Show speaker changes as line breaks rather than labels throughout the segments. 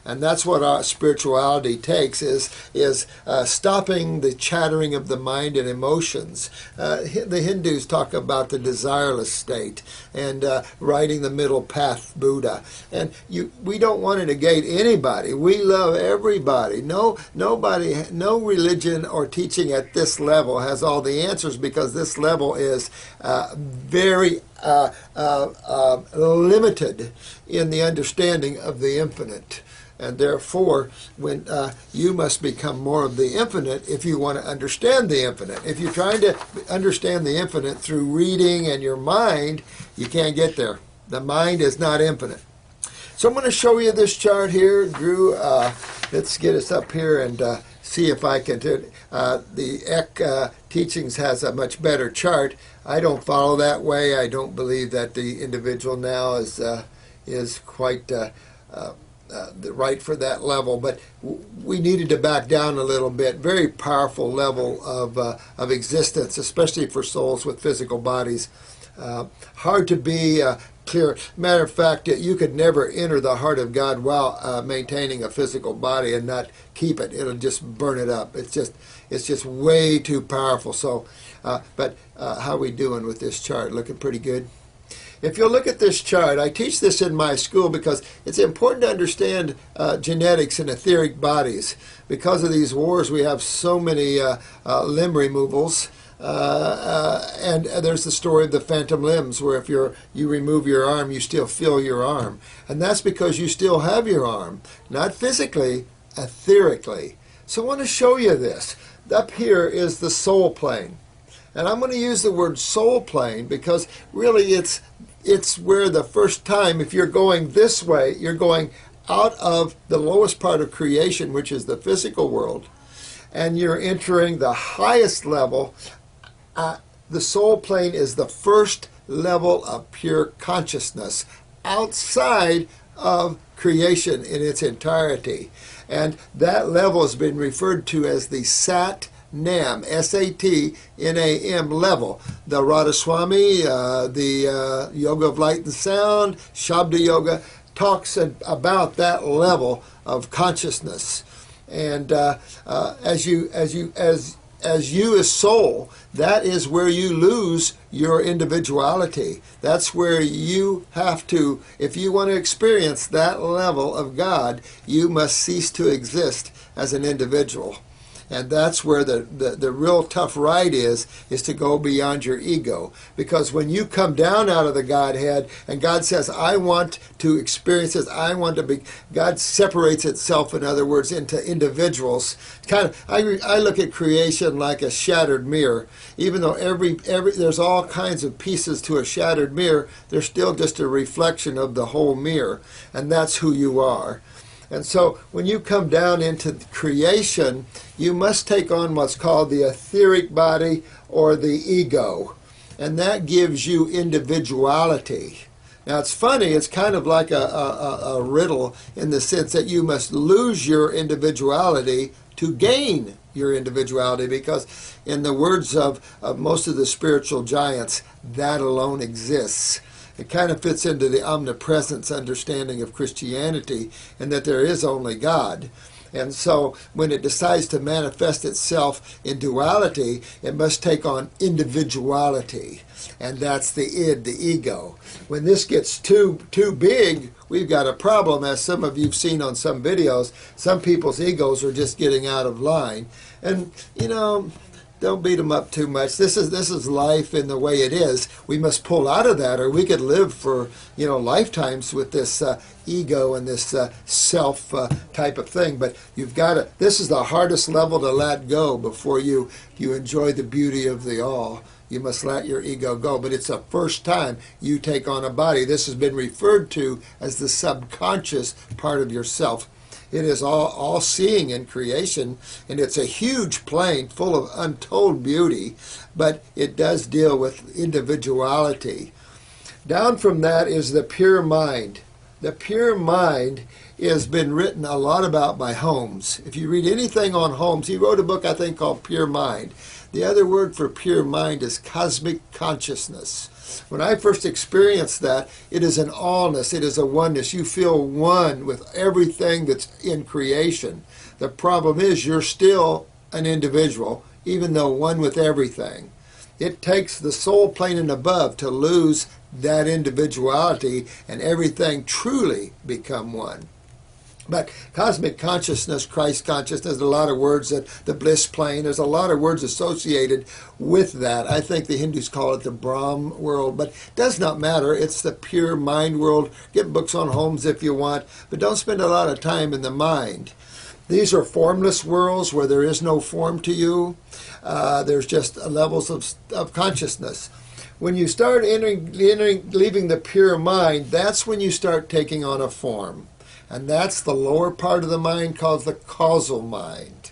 And that's what our spirituality takes, is stopping the chattering of the mind and emotions. The Hindus talk about the desireless state and riding the middle path Buddha. And we don't want to negate anybody. We love everybody. No religion or teaching at this level has all the answers, because this level is very limited in the understanding of the infinite. And therefore, when you must become more of the infinite if you want to understand the infinite. If you're trying to understand the infinite through reading and your mind, you can't get there. The mind is not infinite. So I'm going to show you this chart here, Drew. Let's get us up here and see if I can do it. The Eck Teachings has a much better chart. I don't follow that way. I don't believe that the individual now is quite right for that level, but we needed to back down a little bit. Very powerful level of existence, especially for souls with physical bodies. Hard to be clear. Matter of fact, you could never enter the heart of God while maintaining a physical body and not keep it. It'll just burn it up. It's just way too powerful. So, but how are we doing with this chart? Looking pretty good. If you'll look at this chart, I teach this in my school because it's important to understand genetics and etheric bodies. Because of these wars, we have so many limb removals. And there's the story of the phantom limbs, where if you remove your arm, you still feel your arm. And that's because you still have your arm, not physically, etherically. So I want to show you this. Up here is the soul plane. And I'm going to use the word soul plane because really it's where the first time, if you're going this way, you're going out of the lowest part of creation, which is the physical world, and you're entering the highest level. The soul plane is the first level of pure consciousness outside of creation in its entirety. And that level has been referred to as the Sat-Nam, S-A-T-N-A-M level. The Radhaswami, the Yoga of Light and Sound, Shabda Yoga, talks about that level of consciousness. And as you as soul, that is where you lose your individuality. That's where you have to, if you want to experience that level of God, you must cease to exist as an individual. And that's where the real tough ride is to go beyond your ego. Because when you come down out of the Godhead and God says, I want to experience this, I want to be, God separates itself, in other words, into individuals. Kind of, I look at creation like a shattered mirror. Even though there's all kinds of pieces to a shattered mirror, there's still just a reflection of the whole mirror. And that's who you are. And so when you come down into creation, you must take on what's called the etheric body or the ego. And that gives you individuality. Now it's funny, it's kind of like a riddle in the sense that you must lose your individuality to gain your individuality, because in the words of most of the spiritual giants, that alone exists. It kind of fits into the omnipresence understanding of Christianity, and that there is only God. And so when it decides to manifest itself in duality, it must take on individuality. And that's the id, the ego. When this gets too big, we've got a problem, as some of you've seen on some videos. Some people's egos are just getting out of line. And, don't beat them up too much. This is life in the way it is. We must pull out of that, or we could live for lifetimes with this ego and this self type of thing. But you've got to. This is the hardest level to let go before you enjoy the beauty of the all. You must let your ego go. But it's the first time you take on a body. This has been referred to as the subconscious part of yourself. It is all seeing in creation, and it's a huge plane full of untold beauty, but it does deal with individuality. Down from that is the pure mind. The pure mind has been written a lot about by Holmes. If you read anything on Holmes, he wrote a book, I think, called Pure Mind. The other word for pure mind is cosmic consciousness. When I first experienced that, it is an allness, it is a oneness. You feel one with everything that's in creation. The problem is you're still an individual, even though one with everything. It takes the soul plane and above to lose that individuality and everything truly become one. But cosmic consciousness, Christ consciousness, there's a lot of words that the bliss plane, there's a lot of words associated with that. I think the Hindus call it the Brahm world, but it does not matter. It's the pure mind world. Get books on Holmes if you want, but don't spend a lot of time in the mind. These are formless worlds where there is no form to you. There's just levels of consciousness. When you start leaving the pure mind, that's when you start taking on a form. And that's the lower part of the mind called the causal mind.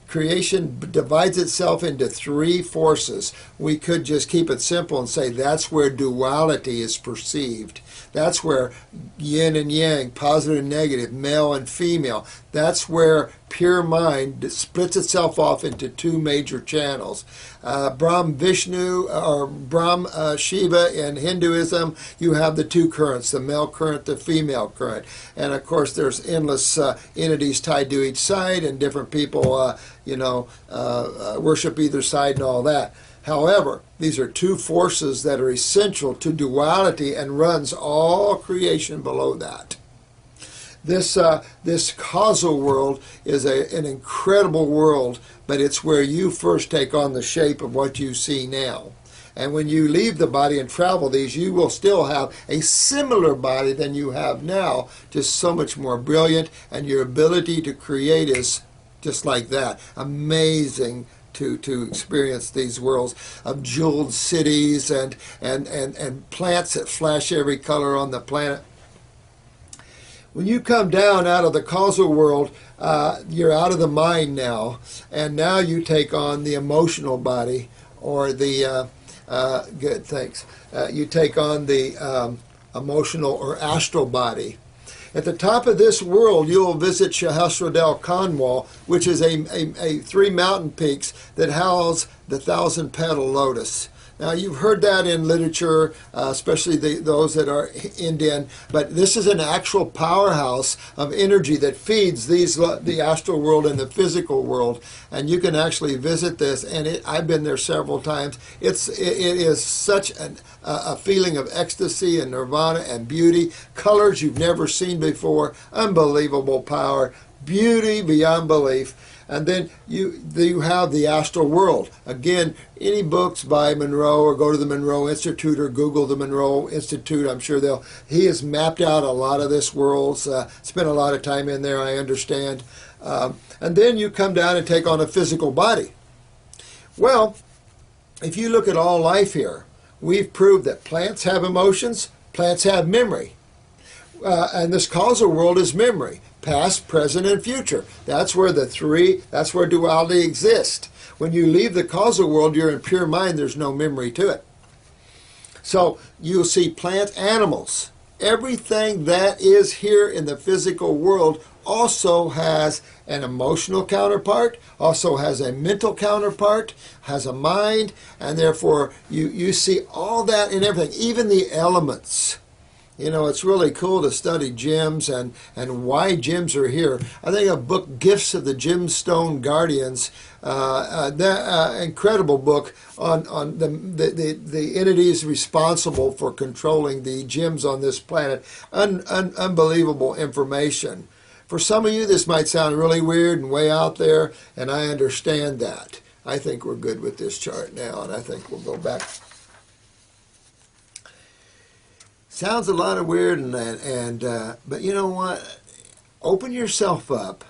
Creation divides itself into three forces. We could just keep it simple and say that's where duality is perceived. That's where yin and yang, positive and negative, male and female, that's where pure mind splits itself off into two major channels. Brahm Vishnu or Brahm Shiva in Hinduism, you have the two currents, the male current, the female current. And of course there's endless entities tied to each side, and different people worship either side and all that. However, these are two forces that are essential to duality and runs all creation below that. This causal world is an incredible world, but it's where you first take on the shape of what you see now. And when you leave the body and travel these, you will still have a similar body than you have now, just so much more brilliant, and your ability to create is just like that. Amazing to experience these worlds of jeweled cities and plants that flash every color on the planet. When you come down out of the causal world, you're out of the mind now, and now you take on the emotional body, or the you take on the emotional or astral body. At the top of this world, you'll visit Sahasradel Kanwal, which is a 3 mountain peaks that house the 1,000-petal lotus. Now, you've heard that in literature, especially those that are Indian, but this is an actual powerhouse of energy that feeds the astral world and the physical world, and you can actually visit this, and I've been there several times. It is such a feeling of ecstasy and nirvana and beauty, colors you've never seen before, unbelievable power, beauty beyond belief. And then you have the astral world. Again, any books by Monroe, or go to the Monroe Institute or Google the Monroe Institute. I'm sure he has mapped out a lot of this world. Spent a lot of time in there, I understand. And then you come down and take on a physical body. Well, if you look at all life here, we've proved that plants have emotions, plants have memory. And this causal world is memory. Past, present, and future. That's where that's where duality exists. When you leave the causal world, you're in pure mind, there's no memory to it. So you'll see plant animals. Everything that is here in the physical world also has an emotional counterpart, also has a mental counterpart, has a mind, and therefore you see all that in everything, even the elements. You know, it's really cool to study gems and why gems are here. I think a book, Gifts of the Gemstone Guardians, incredible book on the entities responsible for controlling the gems on this planet. Unbelievable information. For some of you, this might sound really weird and way out there, and I understand that. I think we're good with this chart now, and I think we'll go back. Sounds a lot of weird, but you know what? Open yourself up